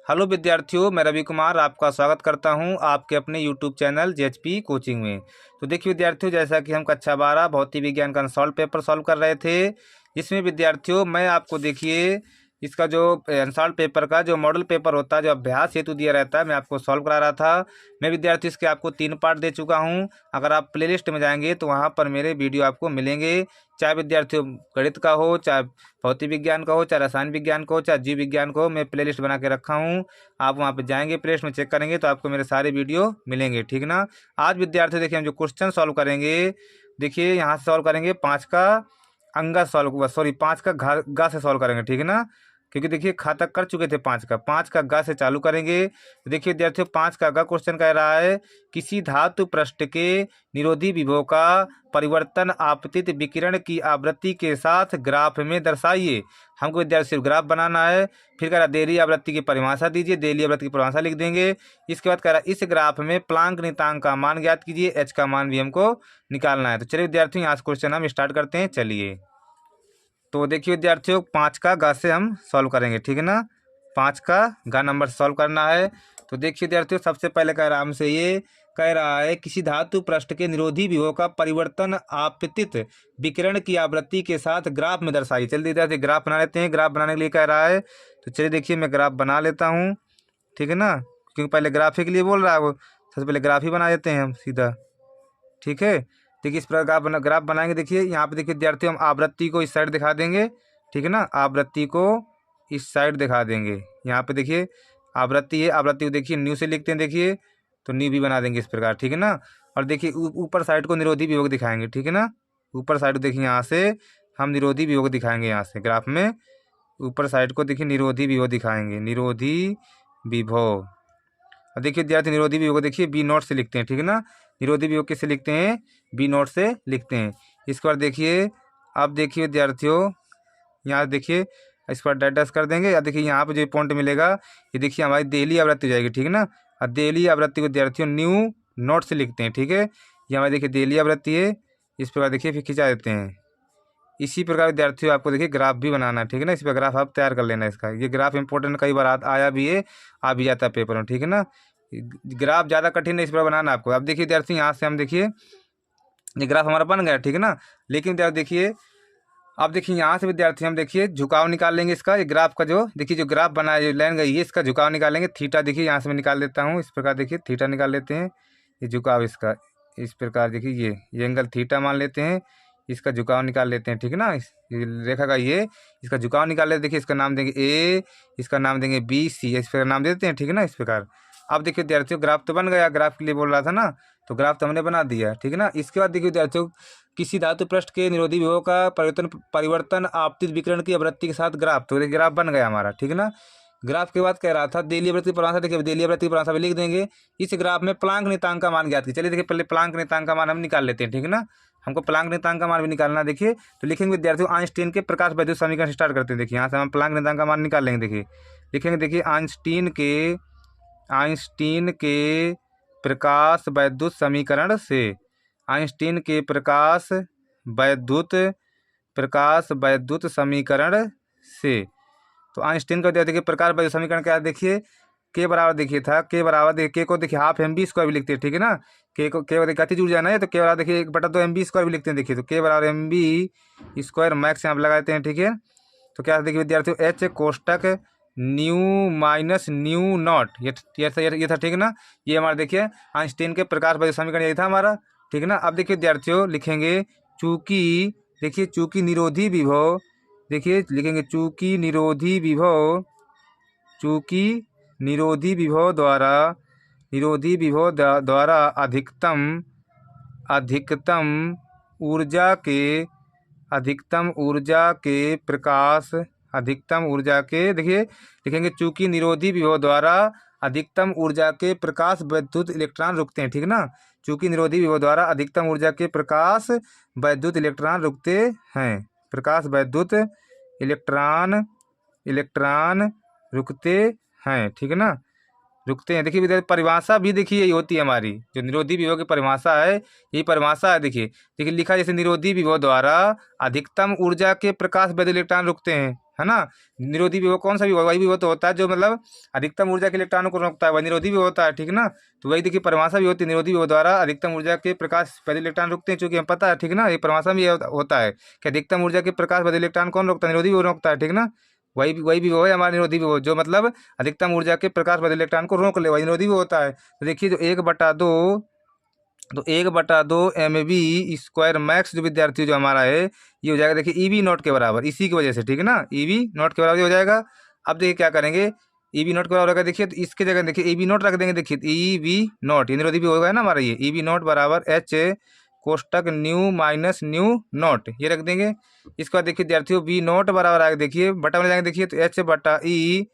Hello विद्यार्थियों, मैं रवि कुमार आपका स्वागत करता हूं आपके अपने यूट्यूब चैनल जेएचपी कोचिंग में। तो देखिए विद्यार्थियों, जैसा कि हम कक्षा 12 भौतिक विज्ञान का अनसॉल्व पेपर सॉल्व कर रहे थे, इसमें विद्यार्थियों मैं आपको देखिए इसका जो अनसॉल्व पेपर का जो मॉडल पेपर होता है, जो अभ्यास हेतु दिया रहता है, मैं आपको सॉल्व करा रहा था। मैं विद्यार्थी इसके आपको 3 पार्ट दे चुका हूँ। अगर आप प्लेलिस्ट में जाएंगे तो वहाँ पर मेरे वीडियो आपको मिलेंगे, चाहे विद्यार्थियों गणित का हो, चाहे भौतिक विज्ञान का हो, चाहे रसायन विज्ञान का हो, चाहे जीव विज्ञान का हो। मैं प्लेलिस्ट बना के रखा हूँ। आप वहाँ पे जाएंगे, प्लेलिस्ट में चेक करेंगे तो आपको मेरे सारे वीडियो मिलेंगे, ठीक ना। आज विद्यार्थी देखिए हम जो क्वेश्चन सॉल्व करेंगे, देखिए यहाँ से सॉल्व करेंगे 5 का अंगा सॉल्व, सॉरी 5 का गा से सॉल्व करेंगे, ठीक है ना। क्योंकि देखिए खा तक कर चुके थे 5 का गा से चालू करेंगे। तो देखिए विद्यार्थियों 5 का गा क्वेश्चन कह रहा है, किसी धातु पृष्ठ के निरोधी विभव का परिवर्तन आपतित विकिरण की आवृत्ति के साथ ग्राफ में दर्शाइए। हमको विद्यार्थी सिर्फ ग्राफ बनाना है। फिर कह रहा देली आवृत्ति की परिभाषा दीजिए, देली आवृत्ति की परिभाषा लिख देंगे। इसके बाद कह रहा इस ग्राफ में प्लांक नियतांक का मान ज्ञात कीजिए, एच का मान भी हमको निकालना है। तो चलिए विद्यार्थियों यहाँ से क्वेश्चन हम स्टार्ट करते हैं, चलिए। तो देखिए विद्यार्थियों 5 का गा से हम सॉल्व करेंगे, ठीक है ना। 5 का गा नंबर सॉल्व करना है। तो देखिए विद्यार्थियों सबसे पहले कह रहा हमसे ये कह रहा है, किसी धातु पृष्ठ के निरोधी विभव का परिवर्तन आपतित विकिरण की आवृत्ति के साथ ग्राफ में दर्शाइए। चलिए विद्यार्थी ग्राफ बना लेते हैं। ग्राफ बनाने के लिए कह रहा है, तो चलिए देखिए मैं ग्राफ बना लेता हूँ, ठीक है ना। क्योंकि पहले ग्राफ के लिए बोल रहा है वो, सबसे पहले ग्राफ ही बना देते हैं हम सीधा, ठीक है। देखिए इस प्रकार ग्राफ बनाएंगे। देखिए यहाँ पे देखिए विद्यार्थियों हम आवृत्ति को इस साइड दिखा देंगे, ठीक है ना। आवृत्ति को इस साइड दिखा देंगे। यहाँ पे देखिए आवृत्ति है, आवृत्ति को देखिए न्यू से लिखते हैं, देखिए तो न्यू भी बना देंगे इस प्रकार, ठीक है ना। और देखिए ऊपर साइड को निरोधी विभव दिखाएंगे, ठीक है ना। ऊपर साइड देखिए यहाँ से हम निरोधी विभव दिखाएंगे, यहाँ से ग्राफ में ऊपर साइड को देखिए निरोधी विभव दिखाएंगे, निरोधी विभव। और देखिए विद्यार्थी निरोधी विभव को देखिए बी नोट से लिखते हैं, ठीक है ना। निरोधी विभव किससे लिखते हैं, बी नोट से लिखते हैं। इसके बाद देखिए अब देखिए विद्यार्थियों यहाँ देखिए इस पर डैश कर देंगे। और देखिए यहाँ पे जो पॉइंट मिलेगा ये देखिए हमारी देली आवृत्ति हो जाएगी, ठीक है ना। और देली आवृत्ति को विद्यार्थियों न्यू नोट से लिखते हैं, ठीक है। ये हमारी देखिए देली आवृत्ति है। इस प्रकार देखिए फिर खिंचा देते हैं। इसी प्रकार विद्यार्थियों आपको देखिए ग्राफ भी बनाना है, ठीक है ना। इस पर ग्राफ आप तैयार कर लेना इसका। ये ग्राफ इंपॉर्टेंट कई बार आया भी है, आ भी जाता है पेपर में, ठीक है ना। ग्राफ ज़्यादा कठिन है इस पर बनाना आपको। अब देखिए विद्यार्थी यहाँ से हम देखिए ये ग्राफ हमारा बन गया, ठीक है ना। लेकिन विद्यार्थी देखिए अब देखिए यहाँ से विद्यार्थी हम देखिए झुकाव निकाल लेंगे इसका। ये ग्राफ का जो देखिए जो ग्राफ बना है, जो लाइन गई है, इसका झुकाव निकालेंगे। थीटा देखिए यहाँ से मैं निकाल लेता हूँ। इस प्रकार देखिए थीटा निकाल लेते हैं। ये झुकाव इसका इस प्रकार देखिए ये एंगल थीटा मान लेते हैं। इसका झुकाव निकाल लेते हैं, ठीक है ना। इस रेखा का ये इसका झुकाव निकाल लेते। देखिए इसका नाम देंगे ए, इसका नाम देंगे बी सी, इस प्रकार नाम देते हैं, ठीक है ना। इस प्रकार अब देखिए विद्यार्थियों ग्राफ तो बन गया। ग्राफ के लिए बोल रहा था ना, तो ग्राफ तो हमने बना दिया, ठीक है ना। इसके बाद देखिए विद्यार्थियों किसी धातु पृष्ठ के निरोधी विभव का परिवर्तन आपतित विकिरण की आवृत्ति के साथ ग्राफ, तो ग्राफ बन गया हमारा, ठीक है ना। ग्राफ के बाद कह रहा था देली आवृत्ति की परिभाषा। देखिए देली आवृत्ति की परिभाषा भी लिख देंगे। इस ग्राफ में प्लांक नियतांक का मान ज्ञात कीजिए। चलिए देखिए पहले प्लांक नियतांक का मान हम निकाल लेते हैं, ठीक है ना। हमको प्लांक नियतांक का मान भी निकालना। देखिए तो लिखेंगे विद्यार्थियों आइंस्टीन के प्रकाश वैद्युत समीकरण स्टार्ट करते हैं। देखिए यहाँ से हम प्लांक नियतांक का मान निकाल लेंगे। देखिए लिखेंगे, देखिए आइंस्टीन के प्रकाश वैद्युत समीकरण से, आइंस्टीन के प्रकाश वैद्युत समीकरण से। तो आइंस्टीन का देखिए प्रकाश वैद्युत समीकरण क्या है, देखिए के बराबर देखिए था, के बराबर देखिए के को देखिए हाफ एम बी स्क्वायर भी लिखते हैं, ठीक है ना। के को के देखिए गति जुड़ जाना है, तो के बराबर देखिए 1/2 एम बी स्क्वायर भी लिखते हैं। देखिए तो के बराबर एम बी स्क्वायर मैक्स यहाँ लगाते हैं, ठीक है। तो क्या देखिए विद्यार्थियों एच कोष्टक न्यू माइनस न्यू नॉट, ये था, ठीक है ना। ये हमारा देखिए आइंस्टीन के प्रकाश वैद्युत समीकरण यही था हमारा, ठीक है ना। अब देखिए विद्यार्थियों लिखेंगे चूंकि, देखिए चूंकि निरोधी विभव, देखिए लिखेंगे चूंकि निरोधी विभव द्वारा अधिकतम ऊर्जा के देखिए लिखेंगे चूंकि निरोधी विभव द्वारा अधिकतम ऊर्जा के प्रकाश वैद्युत इलेक्ट्रॉन रुकते हैं, ठीक है ना। चूंकि निरोधी विभव द्वारा अधिकतम ऊर्जा के प्रकाश वैद्युत इलेक्ट्रॉन रुकते हैं, प्रकाश वैद्युत इलेक्ट्रॉन रुकते हैं, ठीक है ना, रुकते हैं। देखिए विद्यार्थी परिभाषा भी देखिए यही होती है हमारी, जो निरोधी विभव की परिभाषा है, यही परिभाषा है। देखिए लिखा जैसे निरोधी विभव द्वारा अधिकतम ऊर्जा के प्रकाश वैद्युत इलेक्ट्रॉन रुकते हैं, है ना। निरोधी विभव कौन सा विभव, वही विभव तो होता है जो मतलब अधिकतम ऊर्जा के इलेक्ट्रॉनों को रोकता है, वह निरोधी विभव होता है, ठीक ना। तो वही देखिए परिभाषा भी होती है, निरोधी विभव द्वारा अधिकतम ऊर्जा के प्रकाश बदे इलेक्ट्रॉन रोकते हैं, चूंकि हम पता है, ठीक ना। ये परिभाषा भी होता है कि अधिकतम ऊर्जा के प्रकाश बदे इलेक्ट्रॉन कौन रोकता है, निरोधी विभव रोकता है, ठीक ना। वही विभव है हमारा निरोधी विभव, जो मतलब अधिकतम ऊर्जा के प्रकाश बदे इलेक्ट्रॉन को रोक ले, वही निरोधी विभव होता है। तो देखिए जो 1/2, तो 1/2 mv² मैक्स जो विद्यार्थी जो हमारा है ये हो जाएगा देखिए ईवी नॉट के बराबर, इसी की वजह से, ठीक है ना, ईवी नॉट के बराबर ये हो जाएगा। अब देखिए क्या करेंगे, ईवी नॉट के बराबर होगा, देखिए तो इसके जगह देखिए ईवी नॉट रख देंगे, देखिए ईवी नॉट, ये निरोधी भी होगा ना हमारा, ये ईवी नॉट बराबर एच कोष्टक न्यू माइनस न्यू नॉट, ये रख देंगे। इसके बाद देखिए विद्यार्थियों वी नॉट बराबर आएगा, देखिए बटा में जाएंगे, देखिए तो H/E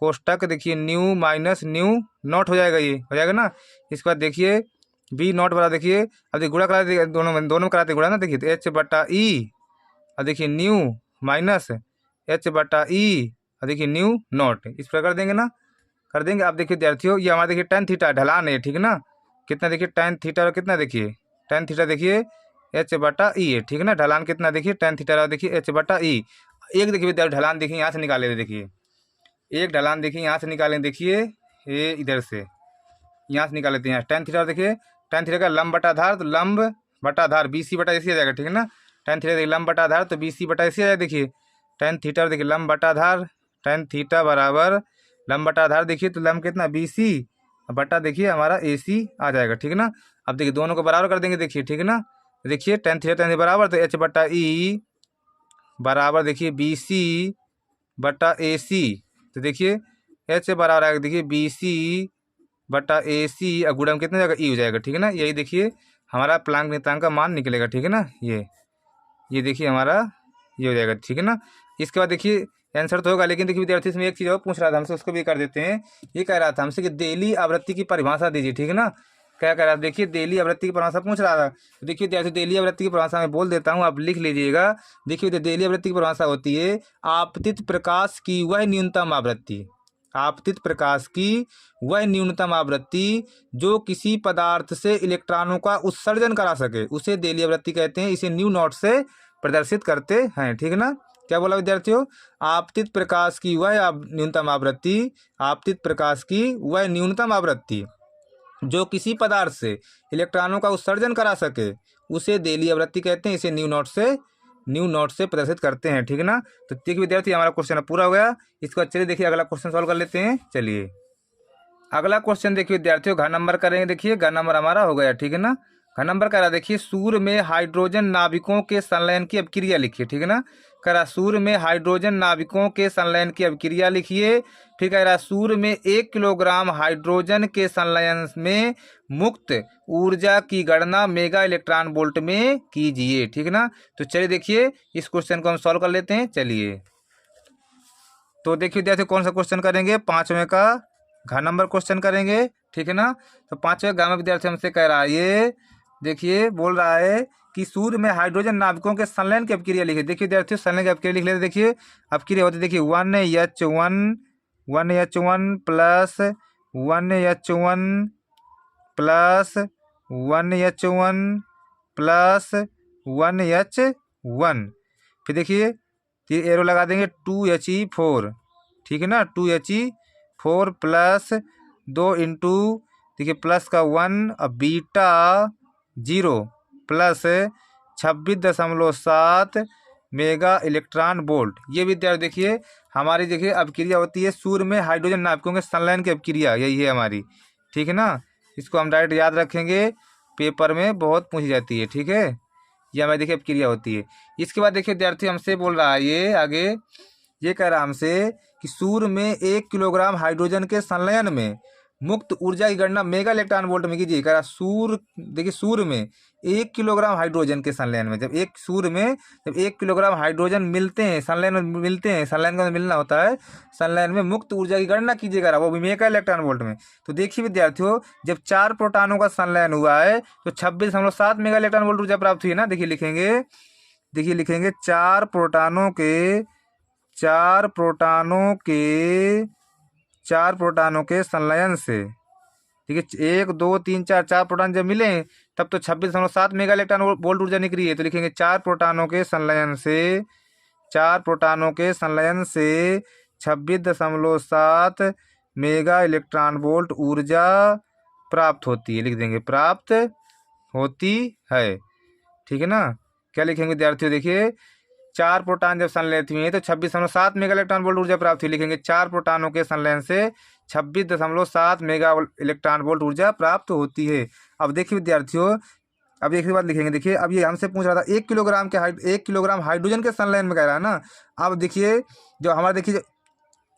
कोष्टक देखिए न्यू माइनस न्यू नॉट हो जाएगा, ये हो जाएगा ना। इसके बाद देखिए बी नॉट बराबर देखिए, अब देखिए गुणा करा दे, दोनों में कराते गुणा ना, देखिए तो H/E और देखिए न्यू माइनस H/E और देखिए न्यू नॉट, इस प्रकार कर देंगे ना, कर देंगे। अब देखिए विद्यार्थियों ये हमारा देखिए tan थीटा ढलान है, ठीक है ना, कितना देखिए tan थीटा और कितना देखिए tan थीटा देखिए H/E है, ठीक है ना। ढलान कितना देखिए tan थीटा और देखिए H/E। एक देखिए विद्यार्थी ढलान देखिए यहाँ से निकाले, देखिए एक ढलान देखिए यहाँ से निकालें, देखिए ये इधर से यहाँ से निकाल लेते हैं tan थीटा, देखिए tan थीटा का लंब बटा आधार, तो लंब बटा आधार BC बटा AC आ जाएगा, ठीक है ना। tan थीटा देखिए लंब बटा आधार तो BC बटा AC आ जाएगा, देखिए tan थीटा देखिए लंब बटा आधार, tan थीटा बराबर लंब बटा आधार, देखिए तो लंब कितना BC बटा देखिए हमारा AC आ जाएगा, ठीक है ना। अब देखिए दोनों को बराबर कर देंगे, देखिए ठीक है ना। देखिए tan थीटा बराबर तो H/E बराबर देखिए BC बटा AC, तो देखिए H बराबर आएगा देखिए BC बटा AC और गुणा में कितना जाएगा E हो जाएगा, ठीक है ना। यही देखिए हमारा प्लांक नियतांक का मान निकलेगा, ठीक है ना। ये देखिए हमारा ये हो जाएगा, ठीक है ना। इसके बाद देखिए आंसर तो होगा, लेकिन देखिए विद्यार्थी इसमें एक चीज़ और पूछ रहा था हमसे, उसको भी कर देते हैं। ये कह रहा था हमसे कि देली आवृत्ति की परिभाषा दीजिए, ठीक है ना। क्या कह रहा था देखिए, देली आवृत्ति की परिभाषा पूछ रहा था। तो देखिए विद्यार्थी देली आवृत्ति की परिभाषा मैं बोल देता हूँ, आप लिख लीजिएगा। देखिए देली आवृत्ति की परिभाषा होती है आपतित प्रकाश की वह न्यूनतम आवृत्ति, आपतित प्रकाश की वह न्यूनतम आवृत्ति जो किसी पदार्थ से इलेक्ट्रॉनों का उत्सर्जन करा सके, उसे देली आवृत्ति कहते हैं। इसे न्यू नॉट से प्रदर्शित करते हैं, ठीक है ना। क्या बोला विद्यार्थियों, आपतित प्रकाश की वह न्यूनतम आवृत्ति, आपतित प्रकाश की वह न्यूनतम आवृत्ति जो किसी पदार्थ से इलेक्ट्रॉनों का उत्सर्जन करा सके, उसे देली आवृत्ति कहते हैं। इसे न्यू नॉट से प्रदर्शित करते हैं, ठीक है ना। तो देखिए विद्यार्थी हमारा क्वेश्चन पूरा हो गया। इसको चलिए देखिए अगला क्वेश्चन सॉल्व कर लेते हैं। चलिए अगला क्वेश्चन देखिए विद्यार्थियों घ नंबर करेंगे, देखिए घ नंबर हमारा हो गया, ठीक है ना। घ नंबर कह रहा देखिए सूर्य में हाइड्रोजन नाविकों के संलयन की अभिक्रिया लिखिए, ठीक है ना। कह रहा सूर्य में हाइड्रोजन नाविकों के संलयन की अभिक्रिया लिखिए। फिर कह रहा सूर्य में 1 किलोग्राम हाइड्रोजन के संलयन में मुक्त ऊर्जा की गणना मेगा इलेक्ट्रॉन वोल्ट में कीजिए, ठीक है ना। तो चलिए देखिए इस क्वेश्चन को हम सॉल्व कर लेते हैं। चलिए तो देखिए विद्यार्थी कौन सा क्वेश्चन करेंगे, 5वें का घ नंबर क्वेश्चन करेंगे, ठीक है ना। तो 5वें घ में विद्यार्थी हमसे कह रहा है, ये देखिए बोल रहा है कि सूर्य में हाइड्रोजन नाविकों के संलयन की अभिक्रिया लिखिए। देखिए विद्यार्थियों संलयन की अभिक्रिया लिख लेते, देखिए अभिक्रिया होती है देखिए 1H1 plus 1H1 plus 1H1 plus 1H1, फिर देखिए ये एरो लगा देंगे 2He4, ठीक है ना, 2He4 प्लस 2 इंटू देखिए प्लस का 1 और beta 0 plus 26.7 mega electron volt. ये विद्यार्थी देखिए हमारी देखिए अभिक्रिया होती है सूर्य में हाइड्रोजन नाविकों के संलयन की अभिक्रिया, यही है हमारी, ठीक है ना। इसको हम डायरेक्ट याद रखेंगे, पेपर में बहुत पूछी जाती है, ठीक है। ये हमारी देखिए अभिक्रिया होती है। इसके बाद देखिए विद्यार्थी हमसे बोल रहा है, ये आगे ये कह रहा हमसे कि सूर्य में 1 किलोग्राम हाइड्रोजन के संलयन में मुक्त ऊर्जा की गणना मेगा इलेक्ट्रॉन वोल्ट में कीजिए। कह रहा सूर्य देखिए सूर्य में 1 किलोग्राम हाइड्रोजन के संलयन में, जब 1 किलोग्राम हाइड्रोजन मिलते हैं संलयन में मिलते हैं, संलयन का मिलना होता है, संलयन में मुक्त ऊर्जा की गणना कीजिएगा, वो भी मेगा इलेक्ट्रॉन वोल्ट में। तो देखिए विद्यार्थियों जब 4 प्रोटॉनों का संलयन हुआ है तो 26.7 मेगा इलेक्ट्रॉन वोल्ट ऊर्जा प्राप्त हुई है ना। देखिए लिखेंगे 4 प्रोटॉनों के संलयन से, ठीक है, 1 2 3 4 प्रोटॉन जब मिले तब तो 26.7 मेगा इलेक्ट्रॉन वोल्ट ऊर्जा निकली है। तो लिखेंगे 4 प्रोटॉनों के संलयन से 4 प्रोटॉनों के संलयन से 26.7 मेगा इलेक्ट्रॉन वोल्ट ऊर्जा प्राप्त होती है। लिख देंगे प्राप्त होती है, ठीक है ना। क्या लिखेंगे विद्यार्थियों, देखिए 4 प्रोटॉन जब संलयित हुए तो 26.7 मेगा इलेक्ट्रॉन वोल्ट ऊर्जा प्राप्त हुई। लिखेंगे 4 प्रोटॉनों के संलयन से 26.7 मेगा इलेक्ट्रॉन वोल्ट ऊर्जा प्राप्त होती है। अब देखिए विद्यार्थियों, अब एक बात लिखेंगे, देखिए अब ये हमसे पूछ रहा था 1 किलोग्राम के 1 किलोग्राम हाइड्रोजन के संलयन में कह रहा है ना। अब देखिए जो हमारा, देखिए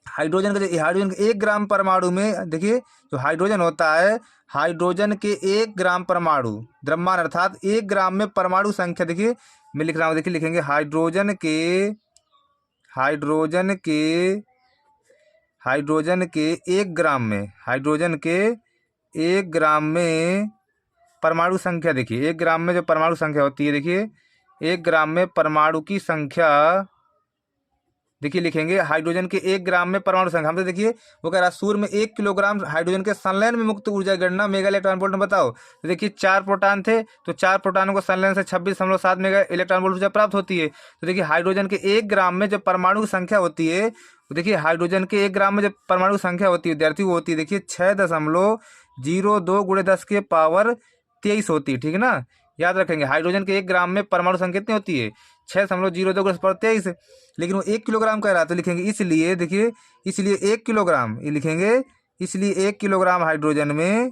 हाइड्रोजन का, जो हाइड्रोजन के 1 ग्राम परमाणु में, देखिए जो हाइड्रोजन होता है, हाइड्रोजन के 1 ग्राम परमाणु द्रव्यमान अर्थात 1 ग्राम में परमाणु संख्या, देखिए मैं लिख रहा हूँ, देखिए लिखेंगे हाइड्रोजन के 1 ग्राम में, हाइड्रोजन के 1 ग्राम में परमाणु संख्या, देखिए 1 ग्राम में जो परमाणु संख्या होती है, देखिए 1 ग्राम में परमाणु की संख्या, देखिए लिखेंगे हाइड्रोजन के 1 ग्राम में परमाणु संख्या। हमसे देखिए वो कह रहा है सूर्य में 1 किलोग्राम हाइड्रोजन के संलयन में मुक्त ऊर्जा की गणना मेगा इलेक्ट्रॉन वोल्ट में बताओ। तो देखिए 4 प्रोटॉन थे, तो 4 प्रोटॉनों को संलयन से 26.7 मेगा इलेक्ट्रॉन वोल्ट ऊर्जा प्राप्त होती है। तो देखिए हाइड्रोजन के 1 ग्राम में जब परमाणु की संख्या होती है, तो देखिए हाइड्रोजन के 1 ग्राम में जब परमाणु की संख्या होती है विद्यार्थी, वो होती है देखिए 6.02 × 10⁻23 होती है, ठीक है ना। याद रखेंगे हाइड्रोजन के 1 ग्राम में परमाणु संख्या कितनी होती है, 6.02 × 10⁻23। लेकिन वो 1 किलोग्राम कह रहा है, तो लिखेंगे इसलिए, देखिए इसलिए 1 किलोग्राम, ये लिखेंगे इसलिए 1 किलोग्राम हाइड्रोजन में,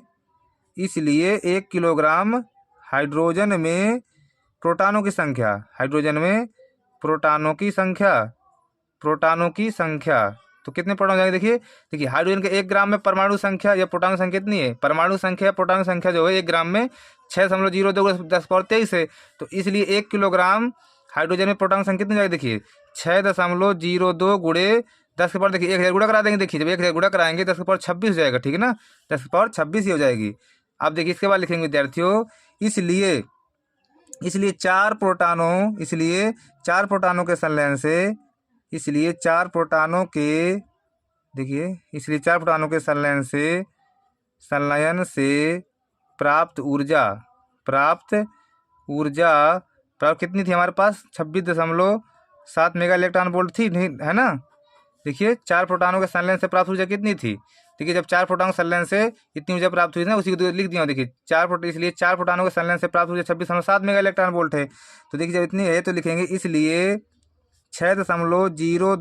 इसलिए 1 किलोग्राम हाइड्रोजन में प्रोटॉनों की संख्या, हाइड्रोजन में प्रोटॉनों की संख्या तो कितने प्रोटॉन जाएंगे, देखिए हाइड्रोजन के 1 ग्राम में परमाणु संख्या या प्रोटॉन की संख्या कितनी है, परमाणु संख्या प्रोटॉन की संख्या जो है 1 ग्राम में 6.02 × 10⁻23 है। तो इसलिए 1 किलोग्राम हाइड्रोजन में प्रोटॉन की संख्या कितनी जाएगी, देखिए 6.02 × 10⁻, देखिए 1000 गुणा करा देंगे, देखिए जब 1000 गुणा कराएंगे 10⁻26 हो जाएगा, ठीक है ना, 10⁻26 ही हो जाएगी। अब देखिए इसके बाद लिखेंगे विद्यार्थियों, इसलिए 4 प्रोटॉनों के संलयन से, इसलिए 4 प्रोटॉनों के, देखिए इसलिए 4 प्रोटॉनों के संलयन से प्राप्त ऊर्जा कितनी थी हमारे पास, 26.7 मेगा इलेक्ट्रॉन वोल्ट थी, है ना। देखिए 4 प्रोटॉनों के संलयन से प्राप्त ऊर्जा कितनी थी, देखिए जब 4 प्रोटॉनों के संलयन से इतनी ऊर्जा प्राप्त हुई ना, उसी को लिख दिया, देखिए इसलिए 4 प्रोटॉनों के संलयन से प्राप्त ऊर्जा 26.7 मेगा इलेक्ट्रॉन वोल्ट है। तो देखिए जब इतनी है तो लिखेंगे इसलिए 6.02 ×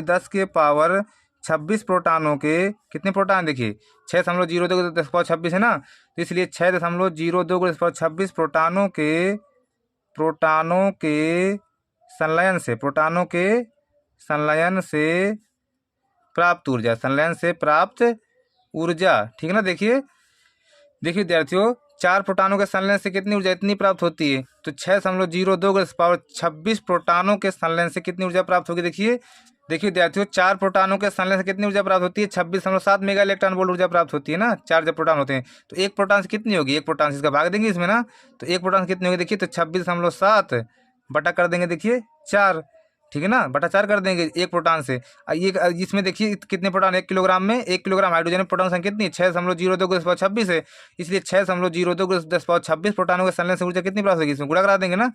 10⁻26 प्रोटॉनों के, कितने प्रोटॉन, देखिए 6.02 × 10⁻26 है ना, तो इसलिए 6.02 × 10⁻26 प्रोटॉनों के संलयन से प्राप्त ऊर्जा, ठीक है ना। देखिए विद्यार्थियों 4 प्रोटॉनों के संलयन से कितनी ऊर्जा, इतनी प्राप्त होती है, तो 6.02 × 10⁻26 प्रोटॉनों के संलयन से कितनी ऊर्जा प्राप्त होगी, देखिए विद्यार्थियों 4 प्रोटॉनों के संलयन से कितनी ऊर्जा प्राप्त होती है, 26.7 मेगा इलेक्ट्रॉन वोल्ट ऊर्जा प्राप्त होती है ना। 4 जब प्रोटॉन होते हैं तो 1 प्रोटॉन से कितनी होगी, 1 प्रोटॉन से इसका भाग देंगे इसमें ना, तो 1 प्रोटॉन से कितनी होगी, देखिए तो 26.7 बटा कर देंगे, देखिए 4, ठीक है ना, बटा 4 कर देंगे 1 प्रोटॉन से। ये इसमें देखिए कितने प्रोटॉन, 1 किलोग्राम में, 1 किलोग्राम हाइड्रोजन में प्रोटॉन संख्या कितनी है, 6.02 × 10⁻26 है। इसलिए 6.02 × 10⁻26 प्रोटॉनों के संलयन से ऊर्जा कितनी प्राप्त होगी, इसमें गुणा करा देंगे ना,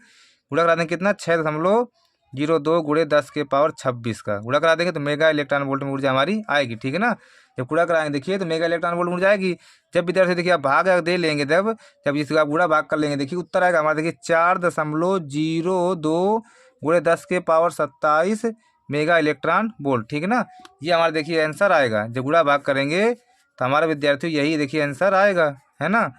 गुणा करा देंगे कितना, 6.02 × 10⁻26 का गुणा करा देंगे तो मेगा इलेक्ट्रॉन वोल्ट में ऊर्जा हमारी आएगी, ठीक है ना। जब गुणा कराएंगे देखिए तो मेगा इलेक्ट्रॉन वोल्ट ऊर्जा आएगी। जब विद्यार्थी देखिए आप भाग दे लेंगे, जब इसका आप गुणा भाग कर लेंगे, देखिए उत्तर आएगा हमारा, देखिए 4.02 × 10⁻27 मेगा इलेक्ट्रॉन वोल्ट, ठीक है ना। ये हमारा देखिए आंसर आएगा, जब गुणा भाग करेंगे तो हमारा विद्यार्थी यही देखिए आंसर आएगा, है ना।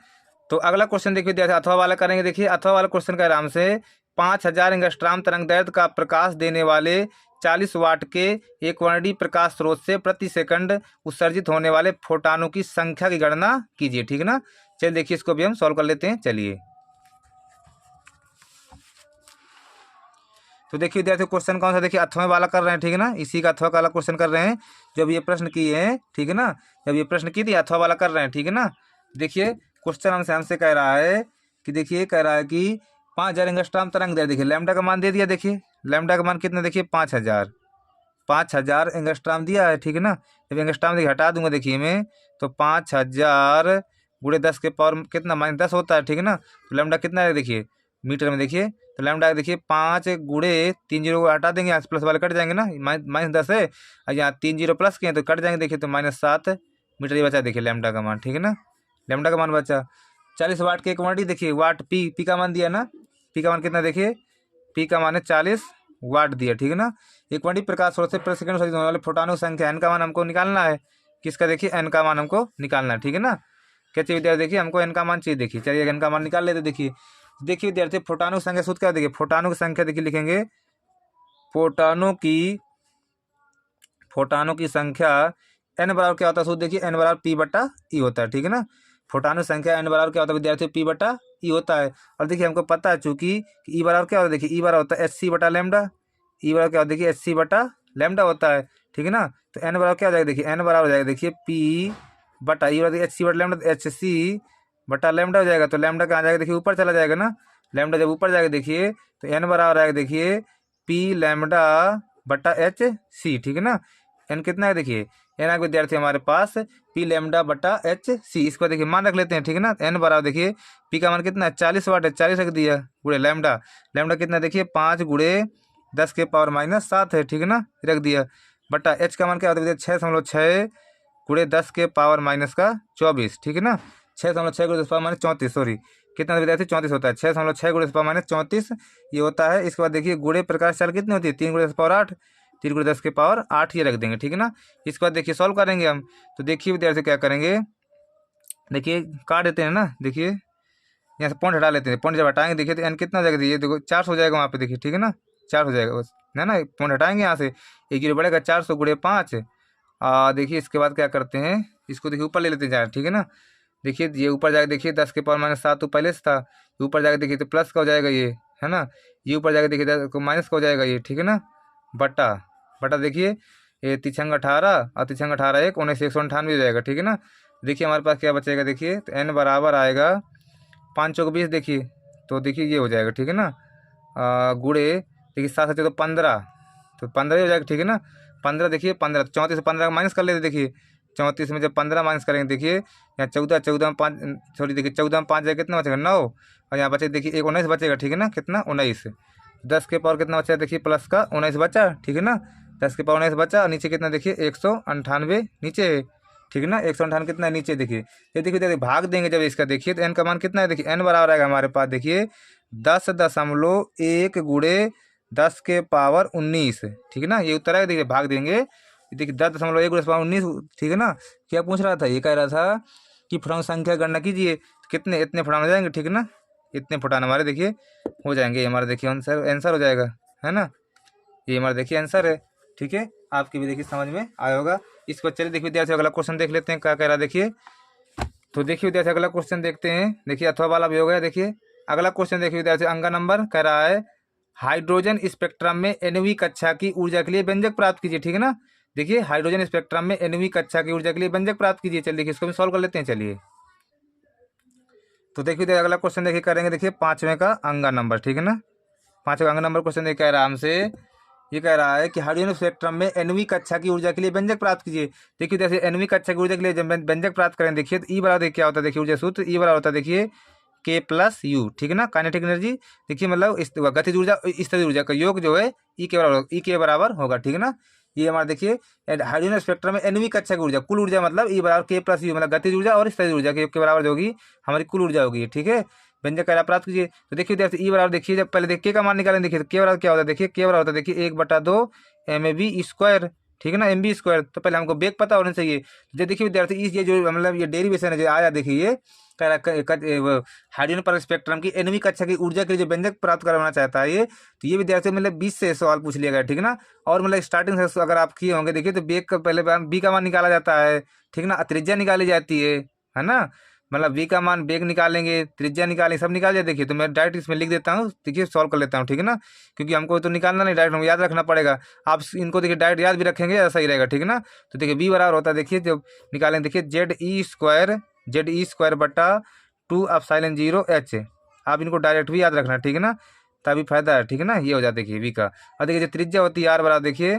तो अगला क्वेश्चन देखिए विद्यार्थी अथवा वाला करेंगे। देखिए अथवा वाला क्वेश्चन का आराम से 5000 एंगस्ट्रॉम तरंग दैर्ध्य का प्रकाश देने वाले 40 वाट के एक वर्णीय प्रकाश स्रोत से प्रति सेकंड उत्सर्जित होने वाले फोटॉनों की संख्या की गणना कीजिए, ठीक है ना। चलिए देखिए इसको भी हम सॉल्व कर लेते हैं, चलिए। तो देखिए विद्यार्थी क्वेश्चन कौन सा, देखिए अथवा वाला कर रहे हैं, ठीक है ना, इसी का अथवा वाला क्वेश्चन कर रहे हैं, जब ये प्रश्न किए हैं, ठीक है ना, जब ये प्रश्न की थी अथवा वाला कर रहे हैं, ठीक है ना। देखिए क्वेश्चन हमसे कह रहा है कि, देखिए कह रहा है कि 5000 एंगस्ट्रॉम तरंग दैर्ध्य, देखिए लैम्डा का मान दे दिया, देखिए लैम्डा का मान कितना, देखिए 5000 एंगस्ट्रॉम दिया है, ठीक है ना। जब एंगस्ट्रॉम देखिए हटा दूंगा, देखिए मैं तो 5000 × 10 के पावर कितना -10 होता है, ठीक है ना। तो लैम्डा कितना है, देखिए मीटर में, देखिए तो लैम्डा देखिए 5 गुणे 3 जीरो को हटा देंगे, यहाँ से प्लस वाले कट जाएंगे ना, -10 है और यहाँ 3 जीरो प्लस किए तो कट जाएंगे। देखिए तो -7 मीटर ये बचा देखिए लैम्डा का मान, ठीक है ना, लैम्डा का मान बचा। 40 वाट की एक क्वांटिटी देखिए, वाट पी का मान दिया ना, पी का मान कितना देखिए, पी का मान है 40 वाट दिया, ठीक है ना। एक क्वांटिटी प्रकाश स्रोत से प्रति सेकंड होने वाले फोटोनों की संख्या एन का मान हमको निकालना है, किसका देखिए एन का मान हमको निकालना है, ठीक है ना। क्या चाहिए विद्यार्थी देखिए, हमको एन का मान चाहिए देखिए, चलिए एन का मान निकाल लेते। देखिए विद्यार्थी फोटानों की संख्या सूत्र क्या देखिए, फोटानों की संख्या देखिए लिखेंगे, फोटानों की संख्या एन बराबर क्या होता है सूत्र देखिए, एन बराबर पी बटा ई होता है, ठीक है ना। फोटानों की संख्या एन बराबर क्या होता है विद्यार्थी, पी बटा ई होता है। और देखिए हमको पता है चूंकि ई बराबर क्या होता है देखिए, ई बराबर होता है एच सी बटा लैम्डा, ई बराबर क्या होता है देखिए एच सी बटा लैम्डा होता है, ठीक है ना। तो एन बराबर क्या हो जाएगा देखिए, एन बराबर हो जाएगा देखिए पी बटा ई बराबर एच सी बटा लैम्डा, एच सी बटा लैम्डा हो जाएगा। तो लैम्डा कहाँ जाएगा देखिए, ऊपर चला जाएगा ना, लैम्डा जब ऊपर जाएगा देखिए तो एन बराबर आएगा देखिए पी लैम्डा बटा एच सी, ठीक है ना। एन कितना है देखिए, एन आ विद्यार्थी हमारे पास पी लैम्डा बटा एच सी, इसको देखिए मान रख लेते हैं, ठीक है ना। एन बराबर देखिए पी का मान कितना है 40 वाट है, 40 रख दिया गुड़े लैम्डा, लैम्डा कितना देखिए 5 गुड़े 10 के पावर -7 है, ठीक है ना, रख दिया बटा एच का मान क्या होता है 6.6 गुड़े 10 के पावर -24, ठीक है ना। 6.6 गुड़े 10 पावर -34, सॉरी कितना विद्यार्थी 34 होता है, 6.6 गुड़े 10 पावर -34 ये होता है। इसके बाद देखिए गुड़े प्रकाश चाल कितनी होती है, 3 गुड़े 10 पावर 8, 3 गुड़े 10 के पावर 8 ये रख देंगे, ठीक है ना। इसके बाद देखिए सॉल्व करेंगे हम, तो देखिए विद्यार्थी क्या करेंगे, देखिए काट देते हैं ना, देखिए यहाँ से पॉइंट हटा लेते हैं, पॉइंट जब हटाएंगे देखिए तो एन कितना हो जाएगा, ये देखो 400 हो जाएगा वहाँ पे देखिए, ठीक है ना, 4 हो जाएगा बस है ना। पॉइंट हटाएंगे यहाँ से, एक जीरो बढ़ेगा 400 गुड़े 5। देखिए इसके बाद क्या करते हैं, इसको देखिए ऊपर ले लेते हैं, ठीक है ना। देखिए ये ऊपर जाएगा देखिए 10 के पावर -7 तो पहले से था, ऊपर जाएगा देखिए तो प्लस का हो जाएगा ये, है ना। ये ऊपर जाएगा देखिए 10 को माइनस का हो जाएगा ये, ठीक है ना, बटा बटा देखिए ये 3 18 और 3 18 1 19 198 हो जाएगा, ठीक है ना। देखिए हमारे पास क्या बचेगा देखिए, तो एन बराबर आएगा 5 चौक 20 देखिए, तो देखिए ये हो जाएगा, ठीक है ना। गुड़े देखिए 7 7 तो 15, तो 15 हो जाएगा, ठीक है ना। 15 देखिए 15 34 से 15 का माइनस कर लेते देखिए, 34 में जब 15 माइनस करेंगे देखिए यहाँ 14 में 5 सॉरी देखिए 14 में 5 जाएगा कितना बचेगा 9, और यहाँ बचे देखिए एक 19 बचेगा, ठीक है ना, कितना 19, 10 के पावर कितना बचा देखिए प्लस का 19 बचा, ठीक है ना, 10 के पावर 19 बचा और नीचे कितना देखिए 198 नीचे है, ठीक है ना। 198 कितना है नीचे देखिए, ये देखिए भाग देंगे जब इसका देखिए तो एन का मान कितना है देखिए, एन बराबर आएगा हमारे पास देखिए 10.1 गुड़े 10 के पावर 19, ठीक है ना, ये उत्तर आएगा देखिए, भाग देंगे देखिए 10.1 गुड़े 19, ठीक है ना। क्या पूछ रहा था, ये कह रहा था कि फुटान संख्या गणना कीजिए, कितने इतने फुटान हो जाएंगे, ठीक है ना, इतने फुटान हमारे देखिए हो जाएंगे, ये हमारा देखिए आंसर हो जाएगा, है ना, ये हमारा देखिए आंसर है, ठीक है। आपकी भी देखिए समझ में आया होगा। इसको चलिए देखिए विद्यार्थी अगला क्वेश्चन देख लेते हैं क्या कह रहा है देखिए। तो देखिए विद्यार्थी अगला क्वेश्चन देखते हैं, देखिए अथवा वाला भी हो गया। देखिए अगला क्वेश्चन देखिए विद्यार्थी, अंक नंबर कह रहा है हाइड्रोजन स्पेक्ट्रम में एनवी कक्षा की ऊर्जा के लिए व्यंजक प्राप्त कीजिए, ठीक है ना। देखिए हाइड्रोजन स्पेक्ट्रम में एनवी कक्षा की ऊर्जा के लिए व्यंजक प्राप्त कीजिए। चलिए देखिए इसको भी सॉल्व कर लेते हैं, चलिए। तो देखिए अगला क्वेश्चन देखिए करेंगे, देखिए 5वें का अंक नंबर, ठीक है ना। 5वें अंक नंबर क्वेश्चन देखिए कह रहा है हमसे, ये कह रहा है कि हाइड्रोजन स्पेक्ट्रम में एनवी कक्षा की ऊर्जा के लिए व्यंजक प्राप्त कीजिए। देखिए जैसे एनवी कक्षा की ऊर्जा के लिए जब व्यंजक प्राप्त करें देखिए तो ई बराबर क्या होता है देखिए, ऊर्जा सूत्र ई बराबर होता है देखिए के प्लस यू, ठीक है ना, काइनेटिक एनर्जी देखिए मतलब इस गतिज ऊर्जा स्थितिज ऊर्जा का योग जो है ई के बराबर होगा, ठीक है ना। ये हमारा देखिए हाइड्रोजन स्पेक्ट्रम में एनवी कक्षा की ऊर्जा कुल ऊर्जा मतलब ई बराबर के प्लस यू, मतलब गतिज ऊर्जा और स्थितिज ऊर्जा के योग के बराबर जो होगी हमारी कुल ऊर्जा होगी, ठीक है। व्यंजक कार्य प्राप्त कीजिए। तो देखिए विद्यार्थी ई बराबर देखिए, जब पहले देखिए का मान निकालें देखिए तो के बराबर क्या होता है देखिए, के बराबर होता है देखिए 1/2 mv², ठीक है ना, mv²। तो पहले हमको बेग पता होना चाहिए। तो देखिए विद्यार्थी इस ये जो मतलब ये डेरिवेशन है जो आया देखिए ये हाइड्रोजन पर स्पेक्ट्रम की एनवी कक्षा की ऊर्जा के लिए जो व्यंजक प्राप्त करवाना चाहता है ये, तो ये विद्यार्थी मतलब 20 से सवाल पूछ लिया गया, ठीक है ना। और मतलब स्टार्टिंग से अगर आप किए होंगे देखिए तो बेग का पहले बी का मान निकाला जाता है, ठीक ना, त्रिज्या निकाली जाती है ना, मतलब वी का मान बेग निकालेंगे, त्रिज्या निकालेंगे, सब निकाल जाए। देखिए तो मैं डायरेक्ट इसमें लिख देता हूँ, देखिए सॉल्व कर लेता हूँ, ठीक है ना, क्योंकि हमको तो निकालना नहीं, डायरेक्ट हमको याद रखना पड़ेगा। आप इनको देखिए डायरेक्ट याद भी रखेंगे ऐसा ही रहेगा, ठीक है ना। तो देखिए बी बराबर होता है देखिए जब निकालेंगे देखिए जेड ई स्क्वायर बटा 2 एप्सिलॉन 0 एच। आप इनको डायरेक्ट भी याद रखना, ठीक है ना, तभी फायदा है, ठीक है ना। ये हो जाता है देखिए वी का। और देखिए जो त्रिज्या होती है आर बराबर देखिए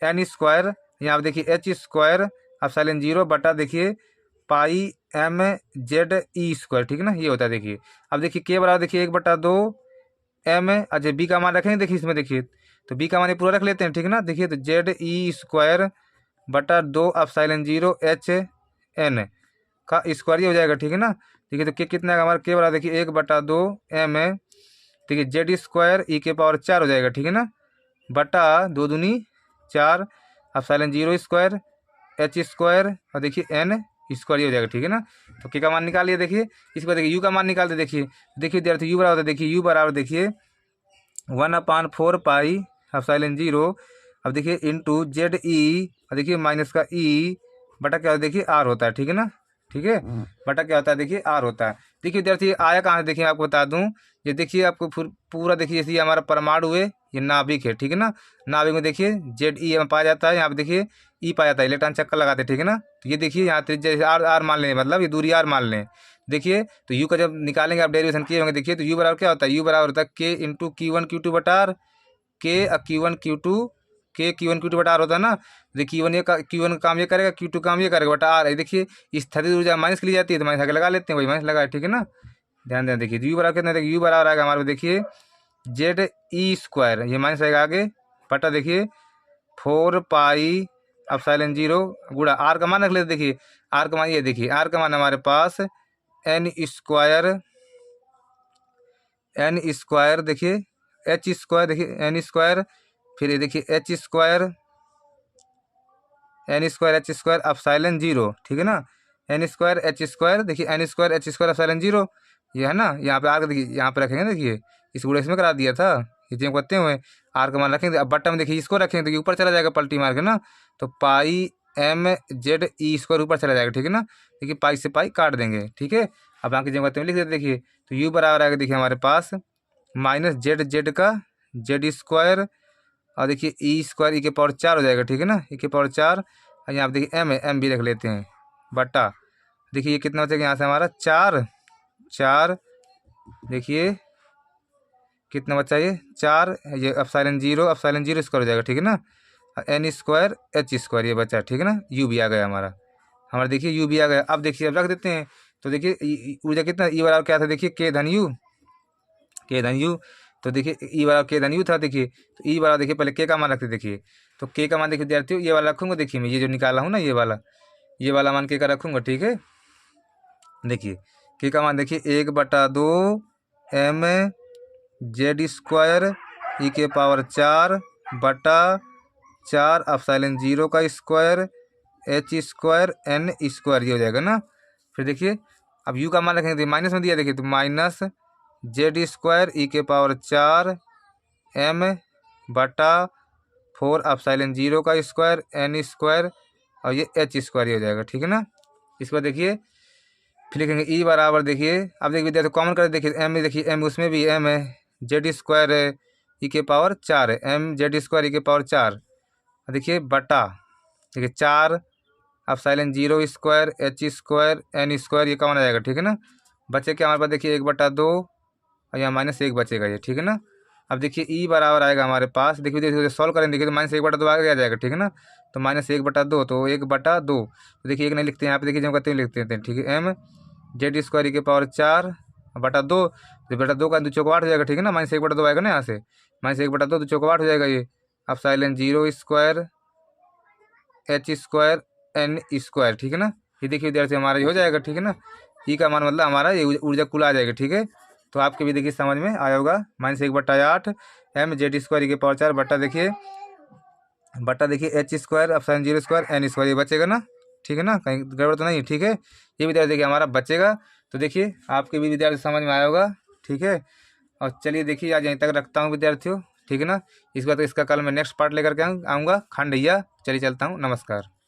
n², यहाँ पे देखिए h² एप्सिलॉन 0 बटा देखिए पाई m जेड ई स्क्वायर, ठीक है ना, ये होता है देखिए। अब देखिए के बराबर देखिए 1/2 एम है। अच्छा बी का मान रखेंगे, देखिए इसमें देखिए, तो बी का मान ये पूरा रख लेते हैं, ठीक है ना। देखिए तो जेड ई स्क्वायर बटा 2 एप्सिलॉन 0 एच एन का स्क्वायर ही हो जाएगा, ठीक है ना। देखिए तो के कितना है हमारा, के बराबर देखिए 1/2 एम है। देखिए जेड स्क्वायर ई के पावर 4 हो जाएगा, ठीक है ना, बटा 2 दूनी 4 एप्सिलॉन 0 स्क्वायर एच स्क्वायर और देखिए एन स्क्वायर ही हो जाएगा, ठीक है ना। तो के का मान निकालिए, देखिए इसको देखिए यू का मान निकालते, देखिए देखिए विद्यार्थी यू बराबर, देखिए यू बराबर देखिए 1/4 पाई एप्सिलॉन 0, अब देखिए इंटू जेड ई और देखिए माइनस का ई बटा क्या होता है, देखिए आर होता है, ठीक है ना, ठीक है, बटा क्या होता है, देखिए आर होता है। देखिए विद्यार्थी आया कहाँ से, देखिए आपको बता दूं, ये देखिए आपको पूरा देखिए जैसे हमारा परमाणु है, ये नाभिक है, ठीक है ना। नाभिक में देखिए जेड ई में पाया जाता है, यहाँ पे देखिए ई पाया जाता है, इलेक्ट्रॉन चक्कर लगाते हैं, ठीक है ना। तो ये देखिए यहाँ जैसे आर आर मान लें, मतलब ये दूरी आर मान लें। देखिए तो यू का जब निकालेंगे आप डेरिवेशन किए होंगे, देखिए तो यू बराबर क्या होता है, यू बराबर होता है के इंटू Q1 Q2 बटा आर, के Q1 Q2 के Q1 Q2 बटा आर होता है ना। देखिए Q1 ये Q1 काम ये करेगा, Q2 काम ये करेगा, बटा आर है। देखिए स्थैतिक ऊर्जा माइनस के लिए जाती है, तो माइनस आगे लगा लेते हैं, वही माइनस लगा, ठीक है ना। ध्यान दें, देखिए यू बराबर कितना, देखिए यू बराबर आएगा हमारे, देखिए जेड ई स्क्वायर, ये माइनस आएगा आगे, बटा देखिए 4 पाई एप्सिलॉन 0 गुणा आर का मान रख लेते, देखिए आर का मान ये, देखिए आर का मान हमारे पास एन स्क्वायर देखिए एच स्क्वायर, देखिए एन स्क्वायर, फिर ये देखिए H square H square epsilon 0, ठीक है ना। एन स्क्वायर एच स्क्वायर, देखिए N square H square epsilon 0, ये है ना। यहाँ पे आर देखिए यहाँ पे रखेंगे, देखिए इस गुणे इसमें करा दिया था, ये जो करते हुए आर का मान रखेंगे, अब बट्टा में देखिए इसको रखेंगे तो ये ऊपर चला जाएगा पलटी मार के ना, तो पाई एम जेड ई स्क्वायर ऊपर चला जाएगा, ठीक है ना। देखिए पाई से पाई काट देंगे, ठीक है। अब यहाँ की जगह लिख देते, देखिए तो यू बराबर आएगा, देखिए हमारे पास माइनस जेड का जेड स्क्वायर और देखिए ई स्क्वायर ई के पावर 4 हो जाएगा, ठीक है ना, ई के पावर 4, और यहाँ पे देखिए एम है, एम भी रख लेते हैं, बटा देखिए ये कितना बचेगा यहाँ से हमारा 4 देखिए कितना बचा, ये 4, ये एप्सिलॉन 0 स्क्वायर हो जाएगा, ठीक है ना, एन स्क्वायर एच स्क्वायर ये बचा, ठीक है ना। यू भी आ गया हमारा देखिए यू भी आ गया। अब देखिए अब रख देते हैं, तो देखिए ऊर्जा कितना ई बराबर क्या था, देखिए के धन यू, तो देखिए ई बराबर के धन यू था, देखिए तो ई बराबर देखिए पहले के का मान रखते, देखिए तो के का मान देखिए विद्यार्थियों ये वाला रखूँगा, देखिए मैं ये जो निकाला हूँ ना ये वाला मान के का रखूँगा, ठीक है। देखिए के का मान देखिए 1/2 एम जेड स्क्वायर ई के पावर 4 बटा 4 एप्सिलॉन 0 का square H square N square ये हो जाएगा ना। फिर देखिए अब यू का मान रखेंगे, माइनस में दिया, देखिए तो माइनस जेड स्क्वायर ई के पावर 4 एम बटा 4 एप्सिलॉन 0 का स्क्वायर एन स्क्वायर और ये एच स्क्वायर ये हो जाएगा, ठीक है ना। इसके बाद देखिए फिर लिखेंगे ई बराबर, देखिए अब देखिए विद्यार्थी कॉमन कर, देखिए एम में देखिए एम उसमें भी एम है, जेड स्क्वायर है ई के पावर 4 है, एम जेड स्क्वायर ई के पावर 4, देखिए बटा देखिए 4 epsilon 0 square H square N square ये कॉमन आ जाएगा, ठीक है ना। बचे क्या हमारे पास, देखिए 1/2 और यहाँ -1 बचेगा ये, ठीक है ना। अब देखिए ई बराबर आएगा हमारे पास, देखिए सॉल्व करेंगे, देखिए तो -1/2 आगे आ जाएगा, ठीक है ना। तो -1/2 तो 1/2, तो देखिए एक नहीं लिखते हैं यहाँ पे, देखिए जो करते हैं लिखते हैं, ठीक है। एम जेड स्क्वायर ई के पावर 4 बटा 2, तो बटा 2 का 2 चौक 8 हो जाएगा, ठीक है ना। -1/2 आएगा ना यहाँ से, -1/2 2 चौक 8 हो जाएगा, ये epsilon 0 square H square N square, ठीक है ना। ये देखिए विद्यार्थी हमारा ये हो जाएगा, ठीक है ना। ई का मान मतलब हमारा ये ऊर्जा कुल आ जाएगा, ठीक है। तो आपके भी देखिए समझ में आया होगा, -1/8 एम जेड स्क्वायर ई के पावर 4 बटा देखिए H square epsilon 0 square N square ये बचेगा ना, ठीक है ना, कहीं गड़बड़ तो नहीं है, ठीक है। ये विद्यार्थी देखिए हमारा बचेगा, तो देखिए आपके भी विद्यार्थी समझ में आया होगा, ठीक है। और चलिए देखिए आज यहीं तक रखता हूँ विद्यार्थियों, ठीक है ना। इसके बाद तो इसका कल मैं नेक्स्ट पार्ट लेकर के आऊँगा, खंड या चलिए चलता हूँ, नमस्कार।